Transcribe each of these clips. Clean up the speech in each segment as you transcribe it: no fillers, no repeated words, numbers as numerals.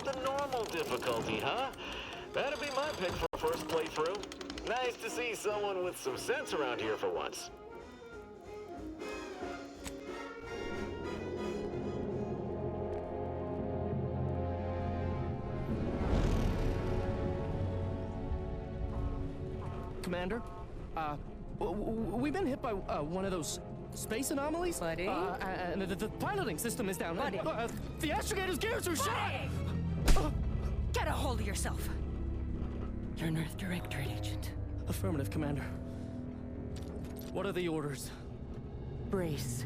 about the normal difficulty, huh? That'd be my pick for a first playthrough. Nice to see someone with some sense around here for once. Commander, we've been hit by one of those space anomalies. Buddy? And the piloting system is down. Buddy? The astrogator's gears are shot! Get a hold of yourself. You're an Earth Directorate agent. Affirmative, Commander. What are the orders? Brace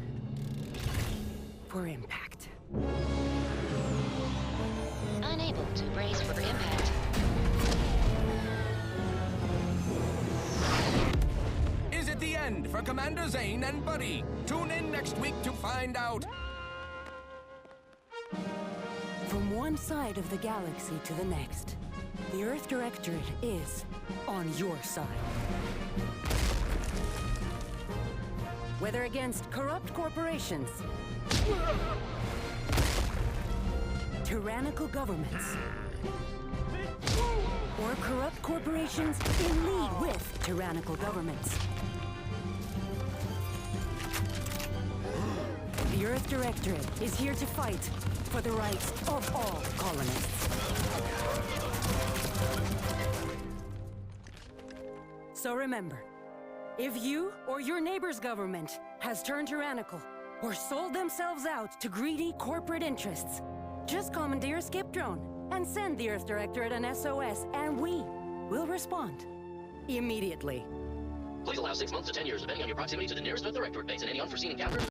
for impact. Unable to brace for impact. Is it the end for Commander Zane and Buddy? Tune in next week to find out. From one side of the galaxy to the next, the Earth Directorate is on your side. Whether against corrupt corporations, tyrannical governments, or corrupt corporations in league with tyrannical governments, the Earth Directorate is here to fight for the rights of all colonists. So remember, if you or your neighbor's government has turned tyrannical or sold themselves out to greedy corporate interests, just commandeer a skip drone and send the Earth Directorate an SOS, and we will respond immediately. Please allow 6 months to 10 years, depending on your proximity to the nearest Earth Directorate base and any unforeseen encounters.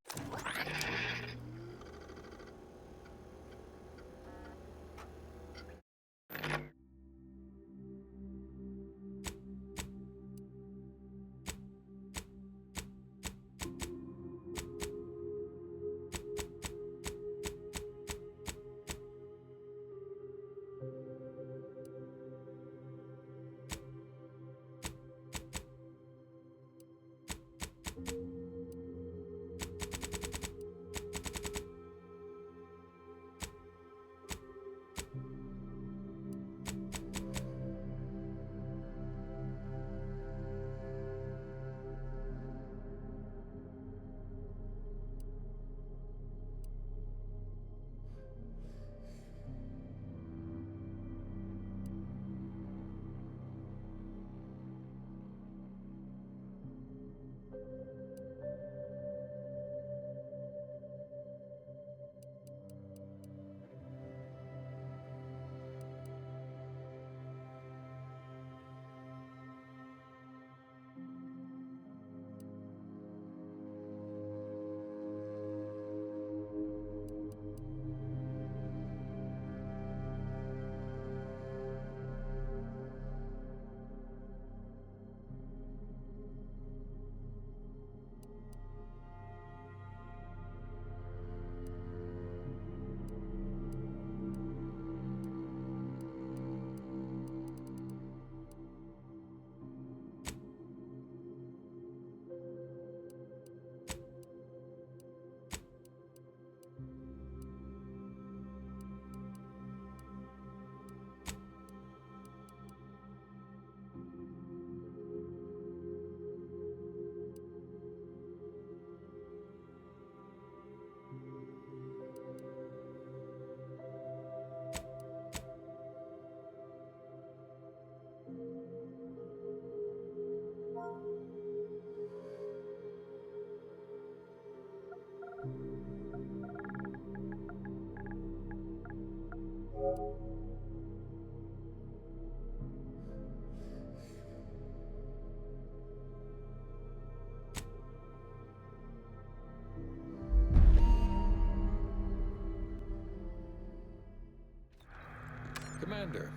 Commander,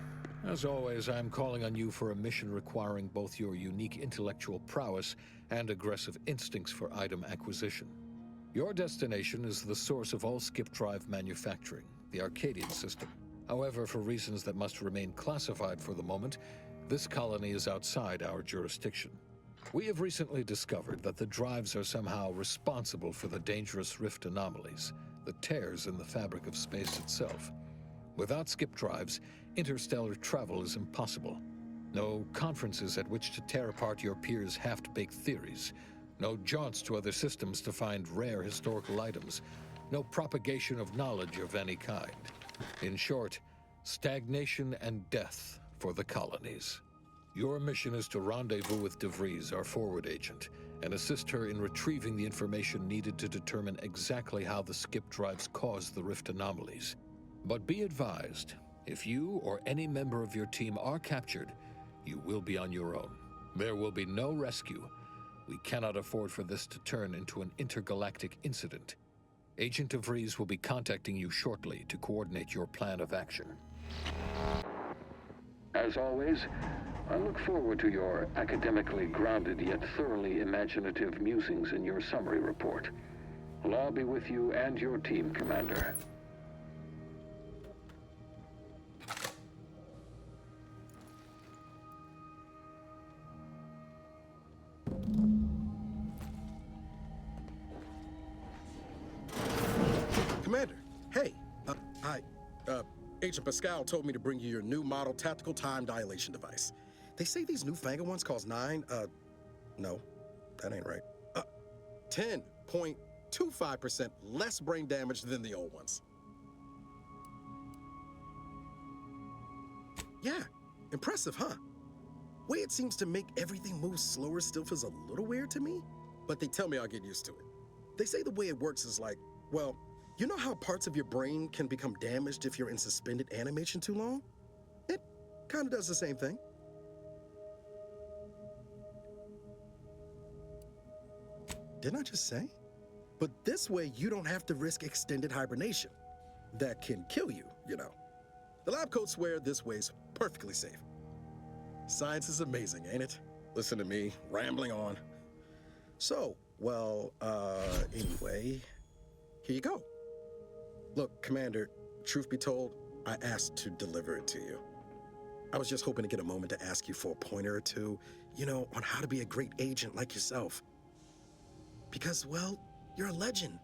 as always, I'm calling on you for a mission requiring both your unique intellectual prowess and aggressive instincts for item acquisition. Your destination is the source of all skip drive manufacturing, the Arcadian system. However, for reasons that must remain classified for the moment, this colony is outside our jurisdiction. We have recently discovered that the drives are somehow responsible for the dangerous rift anomalies, the tears in the fabric of space itself. Without skip drives, interstellar travel is impossible. No conferences at which to tear apart your peers' half-baked theories. No jaunts to other systems to find rare historical items. No propagation of knowledge of any kind. In short, stagnation and death for the colonies. Your mission is to rendezvous with DeVries, our forward agent, and assist her in retrieving the information needed to determine exactly how the skip drives caused the rift anomalies. But be advised, if you or any member of your team are captured, you will be on your own. There will be no rescue. We cannot afford for this to turn into an intergalactic incident. Agent DeVries will be contacting you shortly to coordinate your plan of action. As always, I look forward to your academically grounded yet thoroughly imaginative musings in your summary report. I'll be with you and your team, Commander. Commander, hey, Agent Pascal told me to bring you your new model tactical time dilation device. They say these newfangled ones cause no, that ain't right. 10.25% less brain damage than the old ones. Yeah, impressive, huh? Way it seems to make everything move slower still feels a little weird to me, but they tell me I'll get used to it. They say the way it works is like, well, you know how parts of your brain can become damaged if you're in suspended animation too long? It kind of does the same thing. Didn't I just say? But this way, you don't have to risk extended hibernation. That can kill you, you know. The lab coats swear this way's perfectly safe. Science is amazing, ain't it? Listen to me, rambling on. So, well, anyway, here you go. Look, Commander, truth be told, I asked to deliver it to you. I was just hoping to get a moment to ask you for a pointer or two, you know, on how to be a great agent like yourself. Because, well, you're a legend.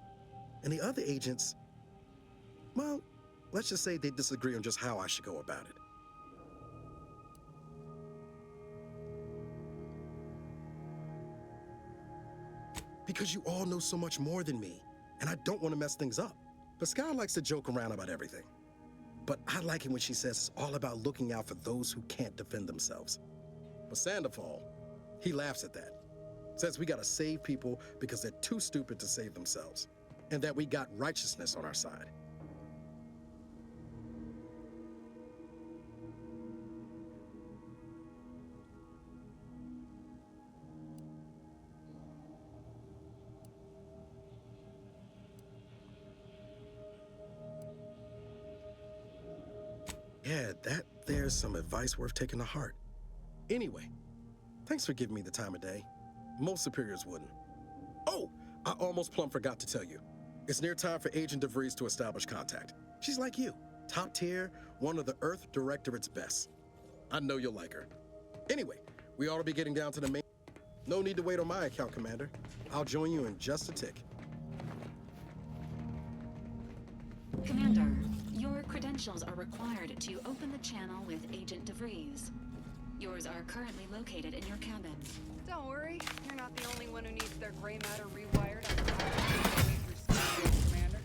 And the other agents, well, let's just say they disagree on just how I should go about it. Because you all know so much more than me, and I don't want to mess things up. Pascal likes to joke around about everything. But I like it when she says it's all about looking out for those who can't defend themselves. But Sandoval, he laughs at that. Says we gotta save people because they're too stupid to save themselves. And that we got righteousness on our side. Yeah, there's some advice worth taking to heart. Anyway, thanks for giving me the time of day. Most superiors wouldn't. Oh, I almost plumb forgot to tell you. It's near time for Agent DeVries to establish contact. She's like you, top tier, one of the Earth Directorate's best. I know you'll like her. Anyway, we ought to be getting down to the main. No need to wait on my account, Commander. I'll join you in just a tick. Commander, your credentials are required to open the channel with Agent DeVries. Yours are currently located in your cabin. Don't worry, you're not the only one who needs their gray matter rewired after way through space, Commander.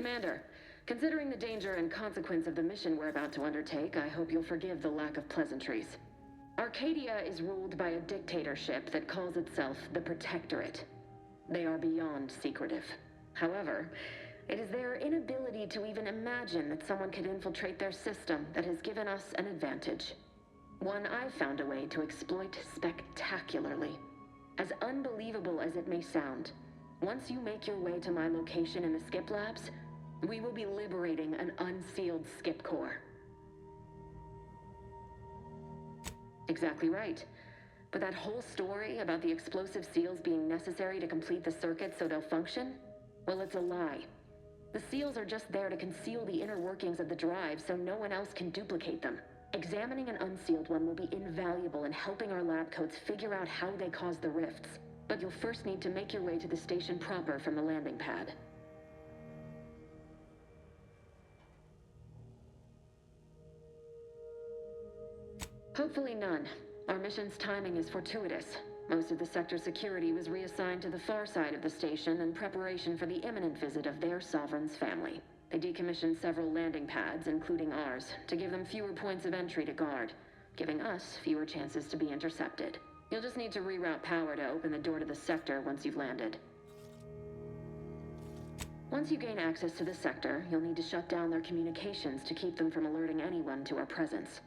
Commander, considering the danger and consequence of the mission we're about to undertake, I hope you'll forgive the lack of pleasantries. Arcadia is ruled by a dictatorship that calls itself the Protectorate. They are beyond secretive. However, it is their inability to even imagine that someone could infiltrate their system that has given us an advantage. One I've found a way to exploit spectacularly. As unbelievable as it may sound, once you make your way to my location in the Skip Labs, we will be liberating an unsealed Skip Core. Exactly right. But that whole story about the explosive seals being necessary to complete the circuit so they'll function? Well, it's a lie. The seals are just there to conceal the inner workings of the drive so no one else can duplicate them. Examining an unsealed one will be invaluable in helping our lab coats figure out how they cause the rifts. But you'll first need to make your way to the station proper from the landing pad. Hopefully none. Our mission's timing is fortuitous. Most of the sector security was reassigned to the far side of the station in preparation for the imminent visit of their sovereign's family. They decommissioned several landing pads, including ours, to give them fewer points of entry to guard, giving us fewer chances to be intercepted. You'll just need to reroute power to open the door to the sector once you've landed. Once you gain access to the sector, you'll need to shut down their communications to keep them from alerting anyone to our presence.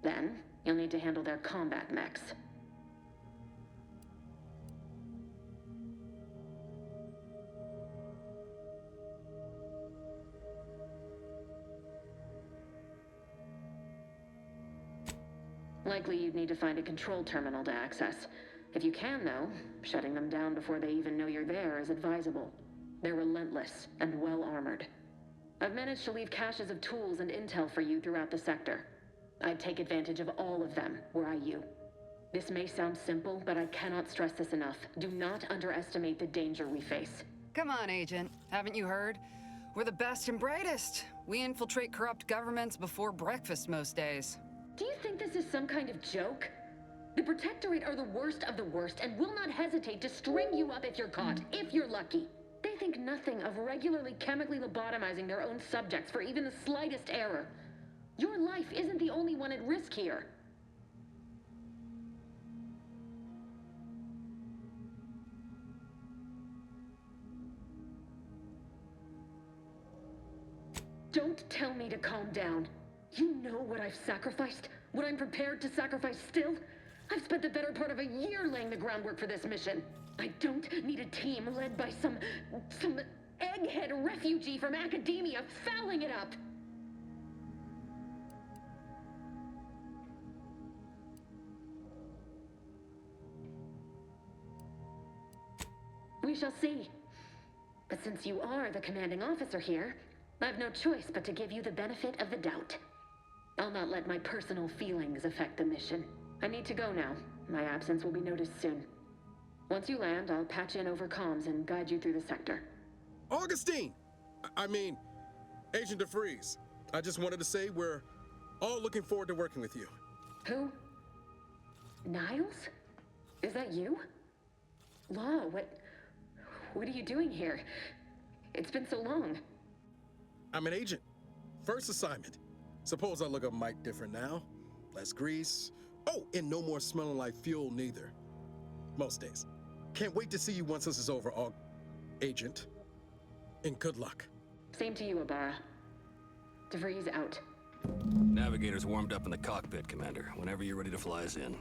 Then, you'll need to handle their combat mechs. Likely you'd need to find a control terminal to access. If you can, though, shutting them down before they even know you're there is advisable. They're relentless and well-armored. I've managed to leave caches of tools and intel for you throughout the sector. I'd take advantage of all of them, were I you. This may sound simple, but I cannot stress this enough. Do not underestimate the danger we face. Come on, Agent. Haven't you heard? We're the best and brightest. We infiltrate corrupt governments before breakfast most days. Do you think this is some kind of joke? The Protectorate are the worst of the worst and will not hesitate to string you up if you're caught, if you're lucky. They think nothing of regularly chemically lobotomizing their own subjects for even the slightest error. Your life isn't the only one at risk here. Don't tell me to calm down. You know what I've sacrificed? What I'm prepared to sacrifice still? I've spent the better part of a year laying the groundwork for this mission. I don't need a team led by some egghead refugee from academia fouling it up. We shall see. But since you are the commanding officer here, I've no choice but to give you the benefit of the doubt. I'll not let my personal feelings affect the mission. I need to go now. My absence will be noticed soon. Once you land, I'll patch in over comms and guide you through the sector. Augustine! I mean, Agent DeFreeze. I just wanted to say we're all looking forward to working with you. Who? Niles? Is that you? Law, what are you doing here? It's been so long. I'm an agent. First assignment. Suppose I look a mite different now. Less grease. Oh, and no more smelling like fuel neither. Most days. Can't wait to see you once this is over, Agent. And good luck. Same to you, Ibarra. DeVries out. Navigator's warmed up in the cockpit, Commander. Whenever you're ready to fly us in.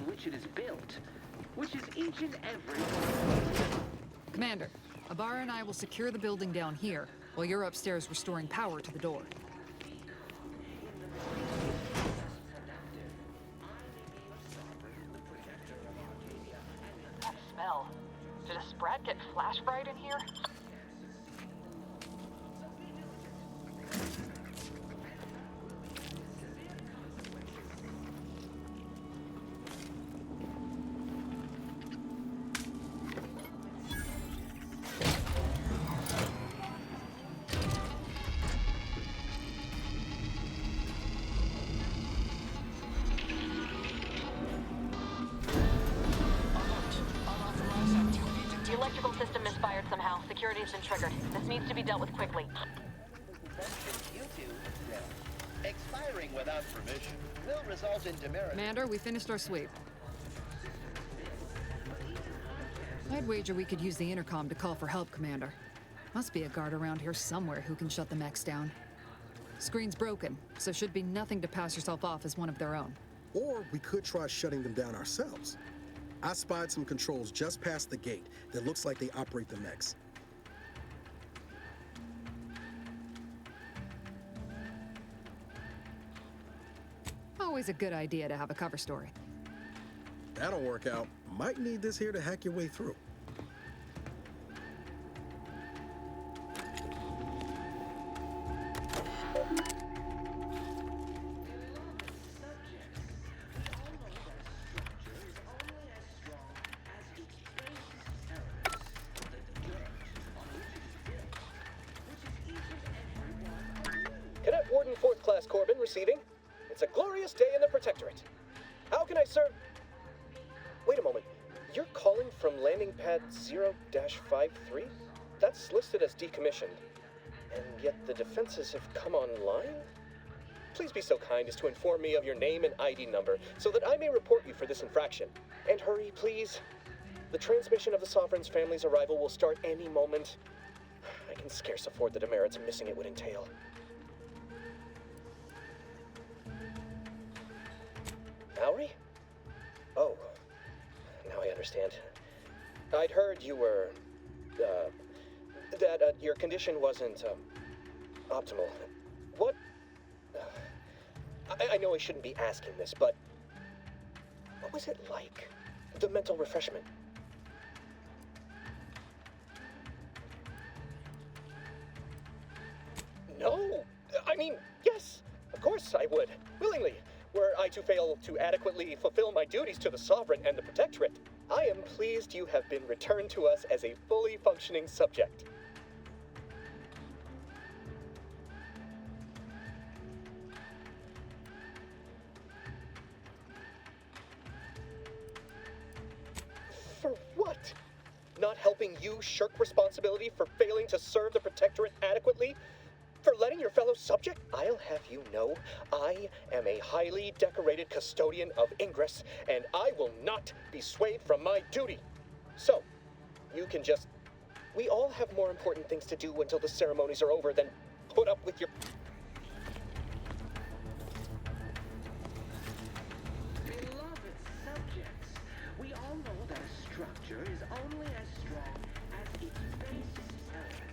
which it is built, which is each and every... Commander, Ibarra and I will secure the building down here, while you're upstairs restoring power to the door. That smell. Did a Sprat get flash fried in here? The electrical system misfired somehow. Security has been triggered. This needs to be dealt with quickly. Expiring without permission will result in demerit. Commander, we finished our sweep. I'd wager we could use the intercom to call for help, Commander. Must be a guard around here somewhere who can shut the mechs down. Screen's broken, so should be nothing to pass yourself off as one of their own. Or we could try shutting them down ourselves. I spied some controls just past the gate that looks like they operate the mechs. Always a good idea to have a cover story. That'll work out. Might need this here to hack your way through. Cadet Warden 4th Class Corbin receiving. It's a glorious day in the Protectorate. How can I serve? Wait a moment. You're calling from landing pad 0-53? That's listed as decommissioned. And yet the defenses have come online? Please be so kind as to inform me of your name and ID number so that I may report you for this infraction. And hurry, please. The transmission of the Sovereign's family's arrival will start any moment. I can scarce afford the demerits missing it would entail. Mallory? Oh, now I understand. I'd heard you were, that your condition wasn't, optimal. What? I know I shouldn't be asking this, but what was it like? The mental refreshment? No! I mean, yes! Of course I would. Willingly. Were I to fail to adequately fulfill my duties to the Sovereign and the Protectorate, I am pleased you have been returned to us as a fully functioning subject. For what? Not helping you shirk responsibility for failing to serve the Protectorate adequately? For letting your fellow subject? I'll have you know, I am a highly decorated custodian of Ingress, and I will not be swayed from my duty. So, you can just... We all have more important things to do until the ceremonies are over than put up with your... Beloved subjects, we all know that a structure is only as strong as its base elements.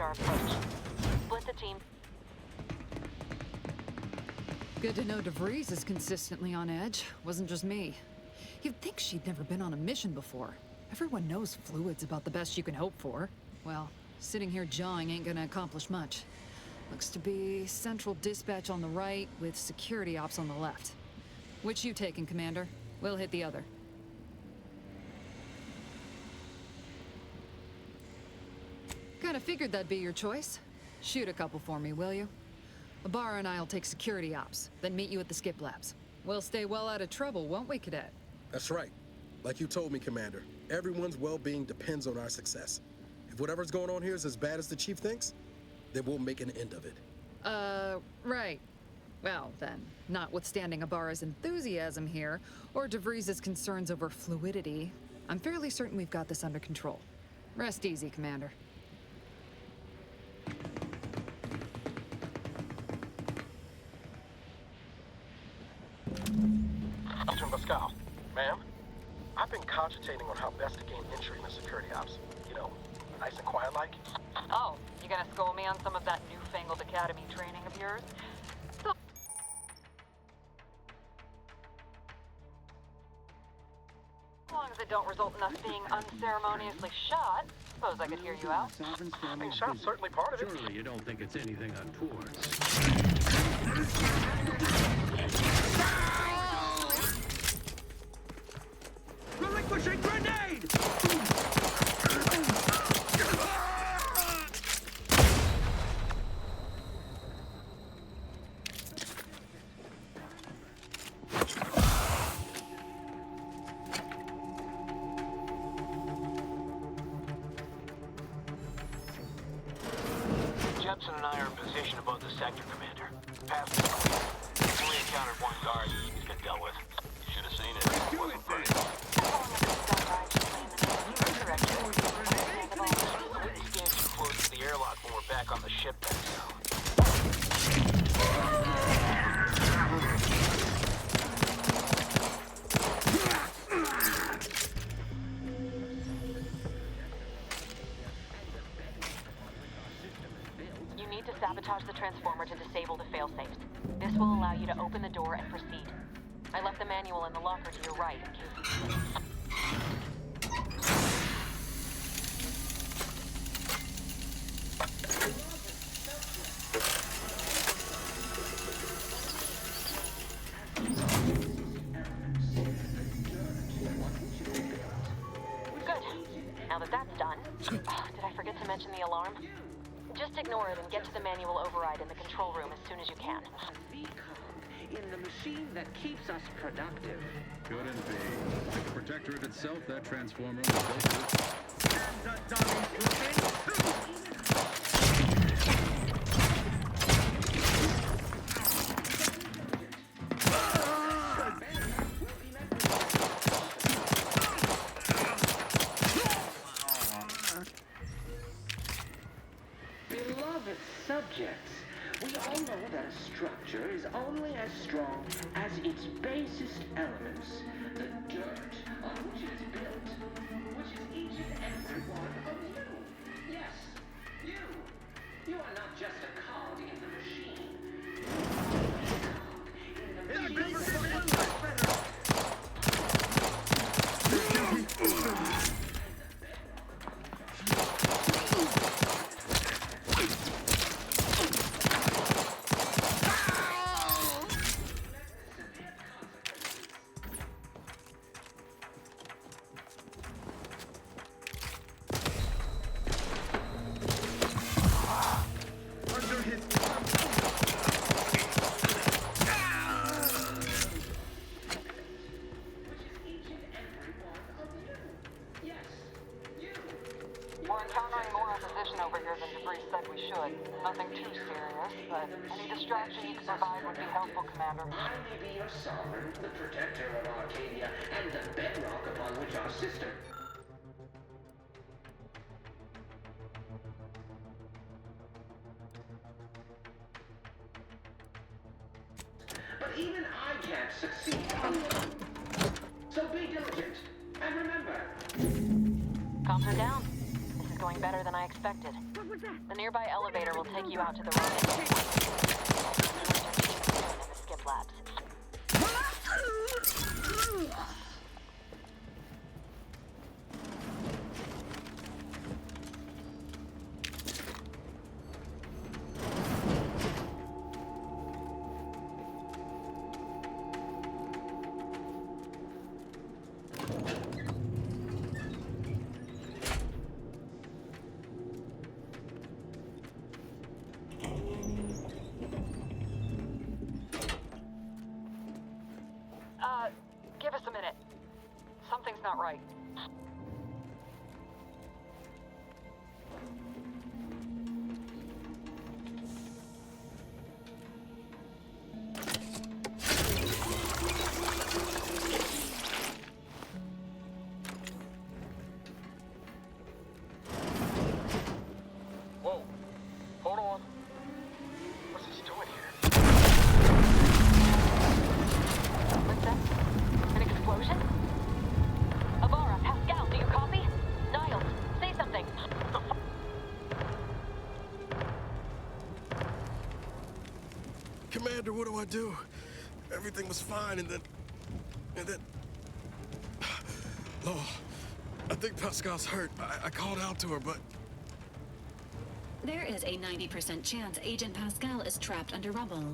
our approach. Split the team. Good to know DeVries is consistently on edge. Wasn't just me. You'd think she'd never been on a mission before. Everyone knows fluid's about the best you can hope for. Well, sitting here jawing ain't gonna accomplish much. Looks to be central dispatch on the right with security ops on the left. Which you taking, Commander? We'll hit the other. Kinda figured that'd be your choice. Shoot a couple for me, will you? Ibarra and I'll take security ops, then meet you at the skip labs. We'll stay well out of trouble, won't we, Cadet? That's right. Like you told me, Commander, everyone's well-being depends on our success. If whatever's going on here is as bad as the Chief thinks, then we'll make an end of it. Right. Well, then, notwithstanding Ibarra's enthusiasm here, or DeVries' concerns over fluidity, I'm fairly certain we've got this under control. Rest easy, Commander. Captain Pascal, ma'am, I've been cogitating on how best to gain entry in the security ops. You know, nice and quiet like. Oh, you gonna school me on some of that newfangled academy training of yours? So long as it don't result in us being unceremoniously shot, suppose I could hear you out. I mean, shot's certainly part of it. Surely you don't think it's anything untoward. Relinquishing grenade! Jepson and I are in position above the sector, Commander. Past the point. Only encountered one guard. He's been dealt with. You should have seen it. It wasn't pretty. Wouldn't stand too close to the airlock when we're back on the ship then, so. You need to sabotage the transformer to disable the failsafes. This will allow you to open the door and proceed. I left the manual in the locker to your right in case you need it. Now that that's done, did I forget to mention the alarm? Just ignore it and get to the manual override in the control room as soon as you can. In the machine that keeps us productive. Couldn't be. Like the Protectorate itself, that transformer was built to... And the dummies Beloved subjects, we all know that a structure is only as strong as its basest elements, the dirt on which it is built, which is each and every one of you. Yes, you. You are not just a cog in the machine. You are a cog in the machine. We're encountering more opposition over here than DeVries said we should. Nothing too serious, but any distraction you can provide would be helpful, Commander. I may be your sovereign, the protector of Arcadia, and the bedrock upon which our system... But even I can't succeed alone. So be diligent, and remember... Comms are down. This is going better than I expected. But we're The nearby elevator will take you out to the rocket. In the skip labs. Give us a minute. Something's not right. Whoa. Hold on. What's this doing here? What's that? An explosion? Avara, Pascal, do you copy? Niles, say something. Commander, what do I do? Everything was fine, and then... Oh, I think Pascal's hurt. I called out to her, but... There is a 90% chance Agent Pascal is trapped under rubble.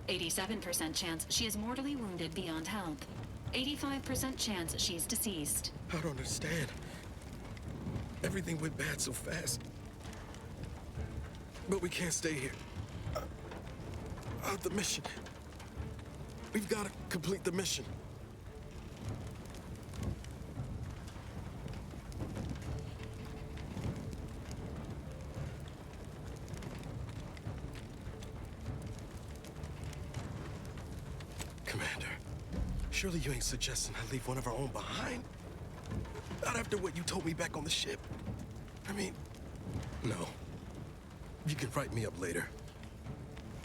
87% chance she is mortally wounded beyond help. 85% chance she's deceased. I don't understand. Everything went bad so fast. But we can't stay here. The mission. We've got to complete the mission. Commander, surely you ain't suggesting I leave one of our own behind? Not after what you told me back on the ship. I mean, no. You can write me up later.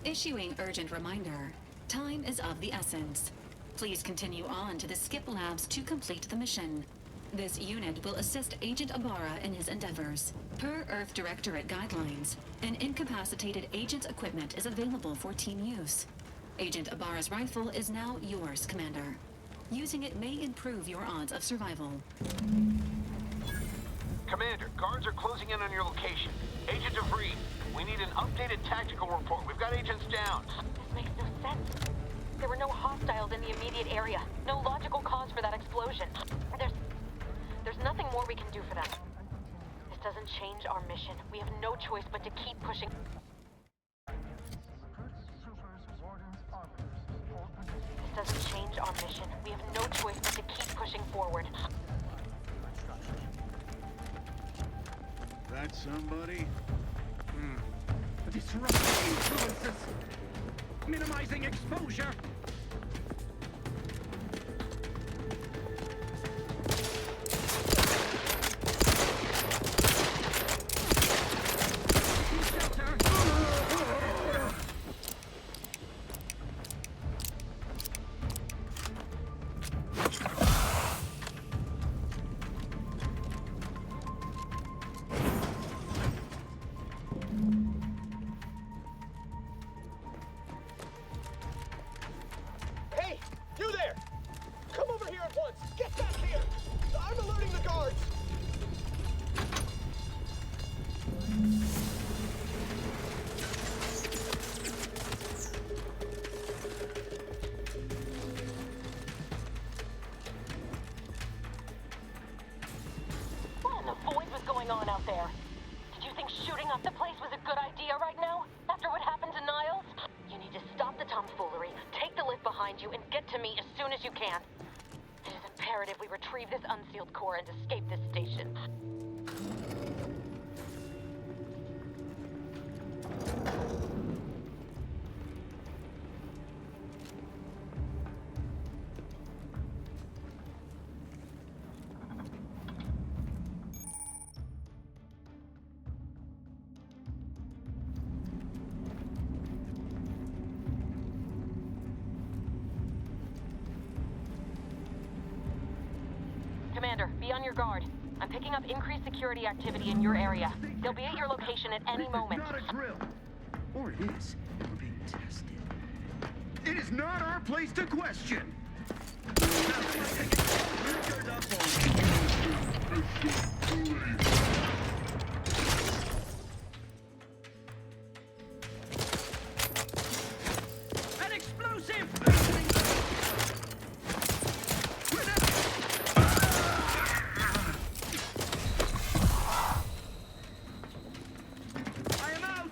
Issuing urgent reminder. Time is of the essence. Please continue on to the skip labs to complete the mission. This unit will assist Agent Ibarra in his endeavors. Per Earth Directorate guidelines, an incapacitated agent's equipment is available for team use. Agent Ibarra's rifle is now yours, Commander. Using it may improve your odds of survival. Commander, guards are closing in on your location. Agent DeVries, we need an updated tactical report. We've got agents down. This makes no sense. There were no hostiles in the immediate area. No logical cause for that explosion. There's nothing more we can do for them. This doesn't change our mission. We have no choice but to keep pushing. This doesn't change our mission. We have no choice but to keep pushing forward. That somebody? Disrupting influences. Minimizing exposure. Hey, you there! Come over here at once! Get back here! I'm alerting the guards! What in the void was going on out there? Did you think shooting up the place was a good idea right now? After what happened to Niles? You need to stop the tomfoolery, take the lift behind you, and get to me as soon as you can. It is imperative we retrieve this unsealed core and escape this station. Commander, be on your guard. I'm picking up increased security activity in your area. They'll be at your location at any moment. This is not a drill. Or it is. We're being tested. It is not our place to question. An explosive! I am out!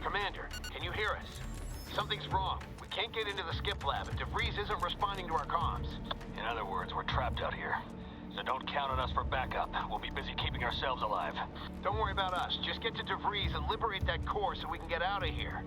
Commander, can you hear us? Something's wrong. We can't get into the skip lab, and DeVries isn't responding to our comms. In other words, we're trapped out here. So don't count on us for backup. We'll be busy keeping ourselves alive. Don't worry about us. Just get to DeVries and liberate that core so we can get out of here.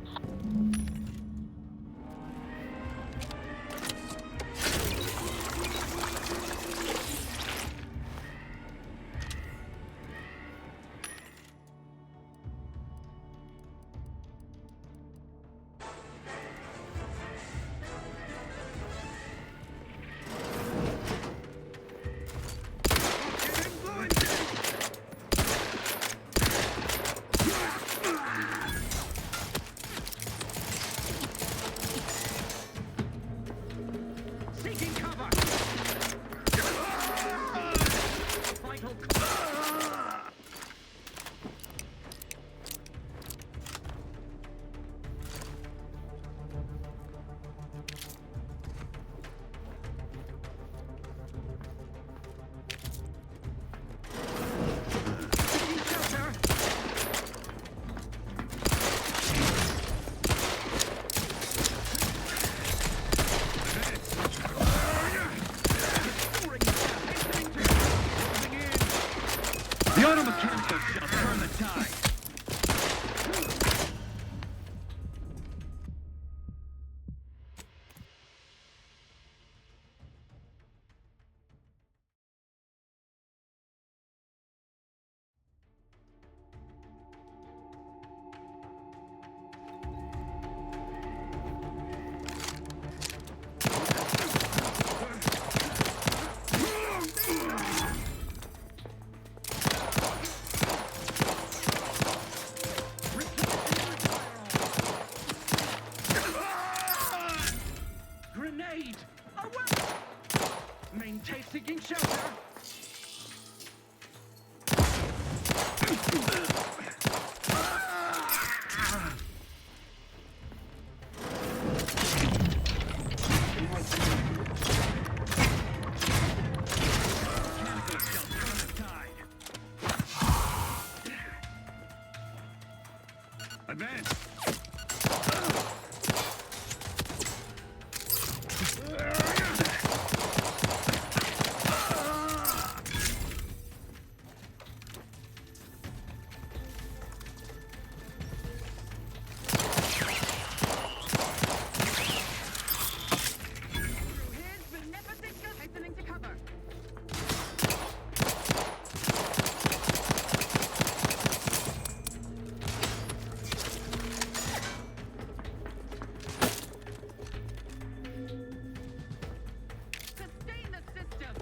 Seeking cover! Vital The automechanical shall turn the tide. grenade! Away! Maintain seeking shelter! Mechanical shall turn the tide. Advance. Hastening to cover. Sustain the system.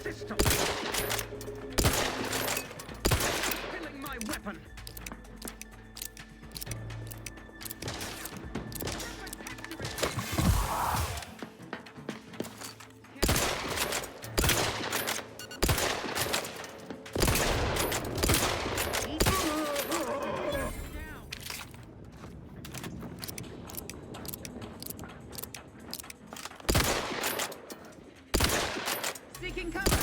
System! Filling my weapon! Seeking cover.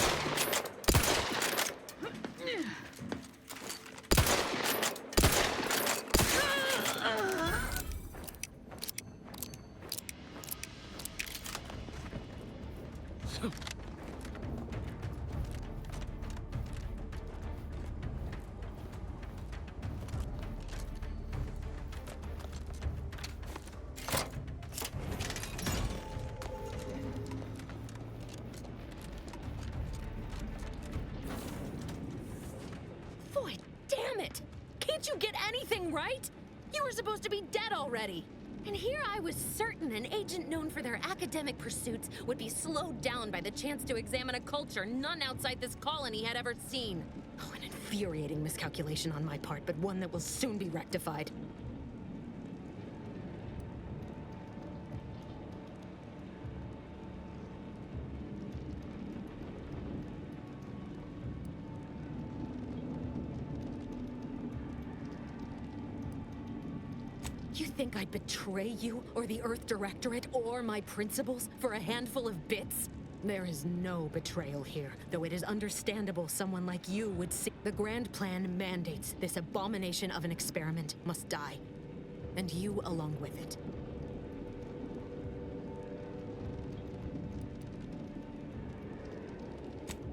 right? You were supposed to be dead already. And here I was certain an agent known for their academic pursuits would be slowed down by the chance to examine a culture none outside this colony had ever seen. Oh, an infuriating miscalculation on my part, but one that will soon be rectified. You think I'd betray you, or the Earth Directorate, or my principals for a handful of bits? There is no betrayal here, though it is understandable someone like you would see. The Grand Plan mandates this abomination of an experiment must die, and you along with it.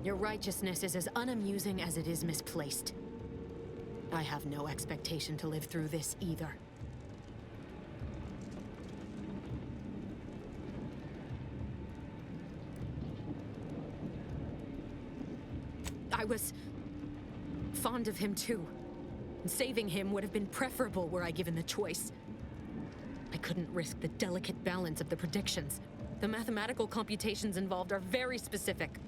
Your righteousness is as unamusing as it is misplaced. I have no expectation to live through this either. I was fond of him too. Saving him would have been preferable were I given the choice. I couldn't risk the delicate balance of the predictions. The mathematical computations involved are very specific.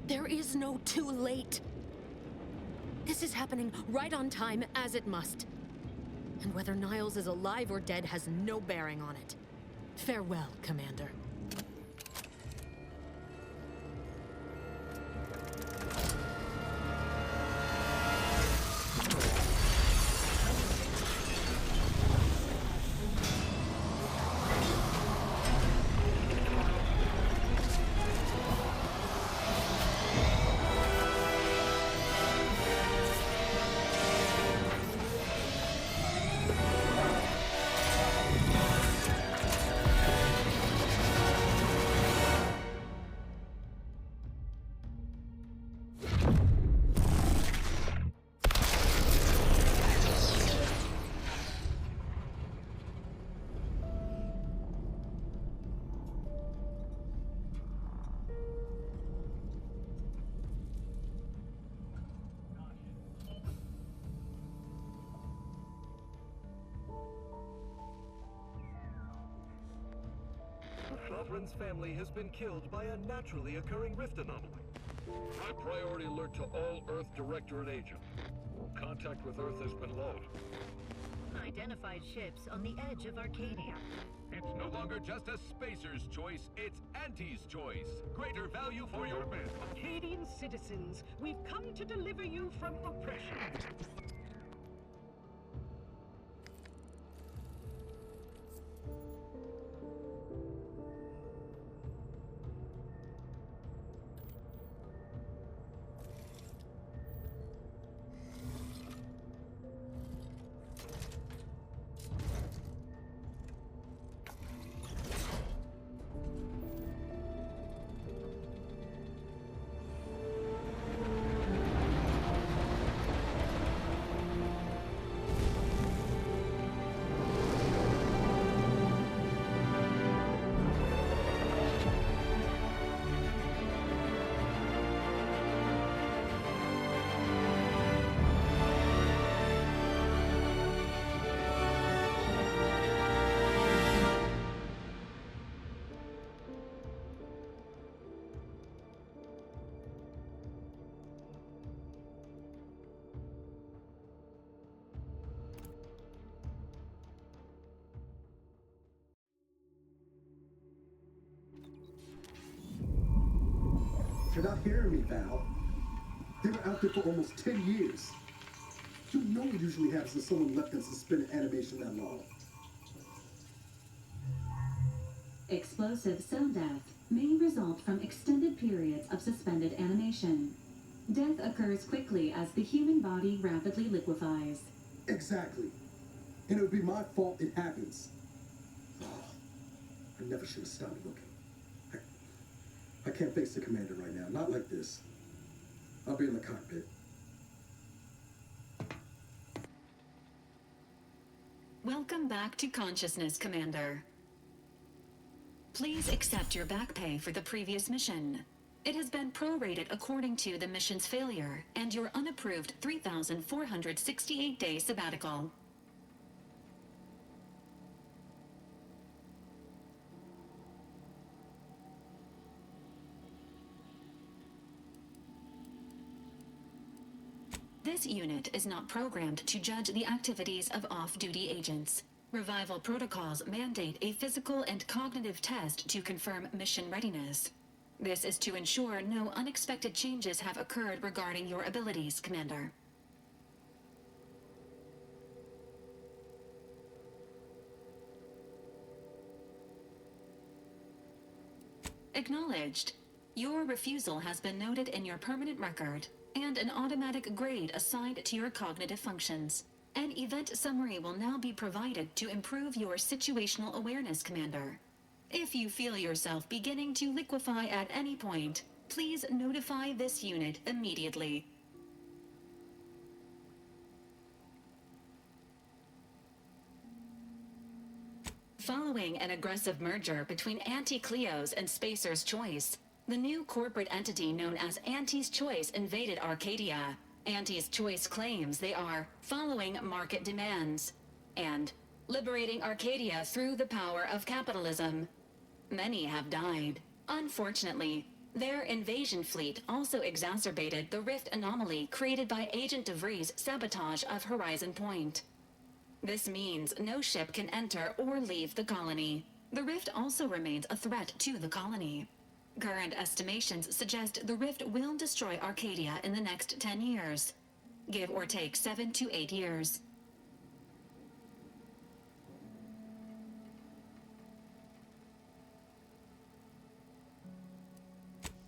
There is no too late. This is happening right on time, as it must. And whether Niles is alive or dead has no bearing on it. Farewell, Commander. Sovereign's family has been killed by a naturally occurring rift anomaly. High priority alert to all Earth Directorate agents. Contact with Earth has been low. Unidentified ships on the edge of Arcadia. It's no longer just a spacer's choice, it's Auntie's choice. Greater value for your men. Arcadian citizens, we've come to deliver you from oppression. You're not hearing me, Val. They were out there for almost 10 years. You know what usually happens when someone left in suspended animation that long. Explosive cell death may result from extended periods of suspended animation. Death occurs quickly as the human body rapidly liquefies. Exactly. And it would be my fault it happens. Oh, I never should have stopped looking. I can't face the commander right now. Not like this. I'll be in the cockpit. Welcome back to consciousness, Commander. Please accept your back pay for the previous mission. It has been prorated according to the mission's failure and your unapproved 3,468-day sabbatical. This unit is not programmed to judge the activities of off-duty agents. Revival protocols mandate a physical and cognitive test to confirm mission readiness. This is to ensure no unexpected changes have occurred regarding your abilities, Commander. Acknowledged. Your refusal has been noted in your permanent record, and an automatic grade assigned to your cognitive functions. An event summary will now be provided to improve your situational awareness, Commander. If you feel yourself beginning to liquefy at any point, please notify this unit immediately. Following an aggressive merger between Anti-Cleo's and Spacer's Choice, the new corporate entity known as Anti's Choice invaded Arcadia. Anti's Choice claims they are following market demands and liberating Arcadia through the power of capitalism. Many have died. Unfortunately, their invasion fleet also exacerbated the rift anomaly created by Agent DeVries' sabotage of Horizon Point. This means no ship can enter or leave the colony. The rift also remains a threat to the colony. Current estimations suggest the rift will destroy Arcadia in the next 10 years. Give or take 7 to 8 years.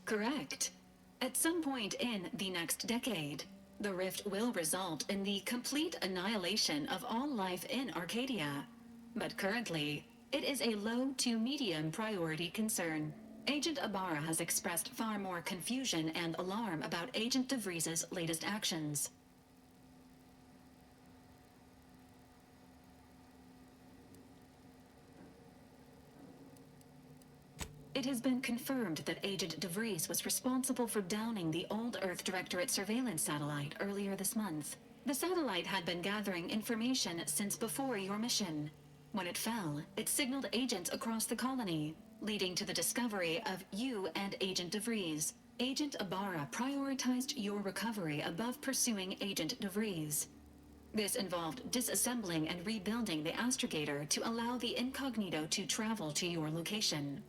Correct. At some point in the next decade, the rift will result in the complete annihilation of all life in Arcadia. But currently, it is a low to medium priority concern. Agent Ibarra has expressed far more confusion and alarm about Agent DeVries' latest actions. It has been confirmed that Agent DeVries was responsible for downing the Old Earth Directorate surveillance satellite earlier this month. The satellite had been gathering information since before your mission. When it fell, it signaled agents across the colony, leading to the discovery of you and Agent DeVries. Agent Ibarra prioritized your recovery above pursuing Agent DeVries. This involved disassembling and rebuilding the astrogator to allow the incognito to travel to your location.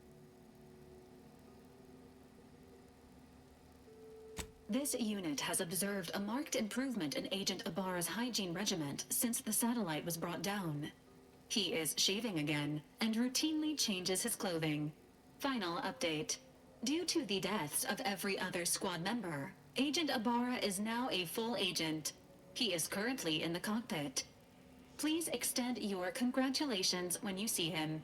This unit has observed a marked improvement in Agent Ibarra's hygiene regiment since the satellite was brought down. He is shaving again and routinely changes his clothing. Final update. Due to the deaths of every other squad member, Agent Ibarra is now a full agent. He is currently in the cockpit. Please extend your congratulations when you see him.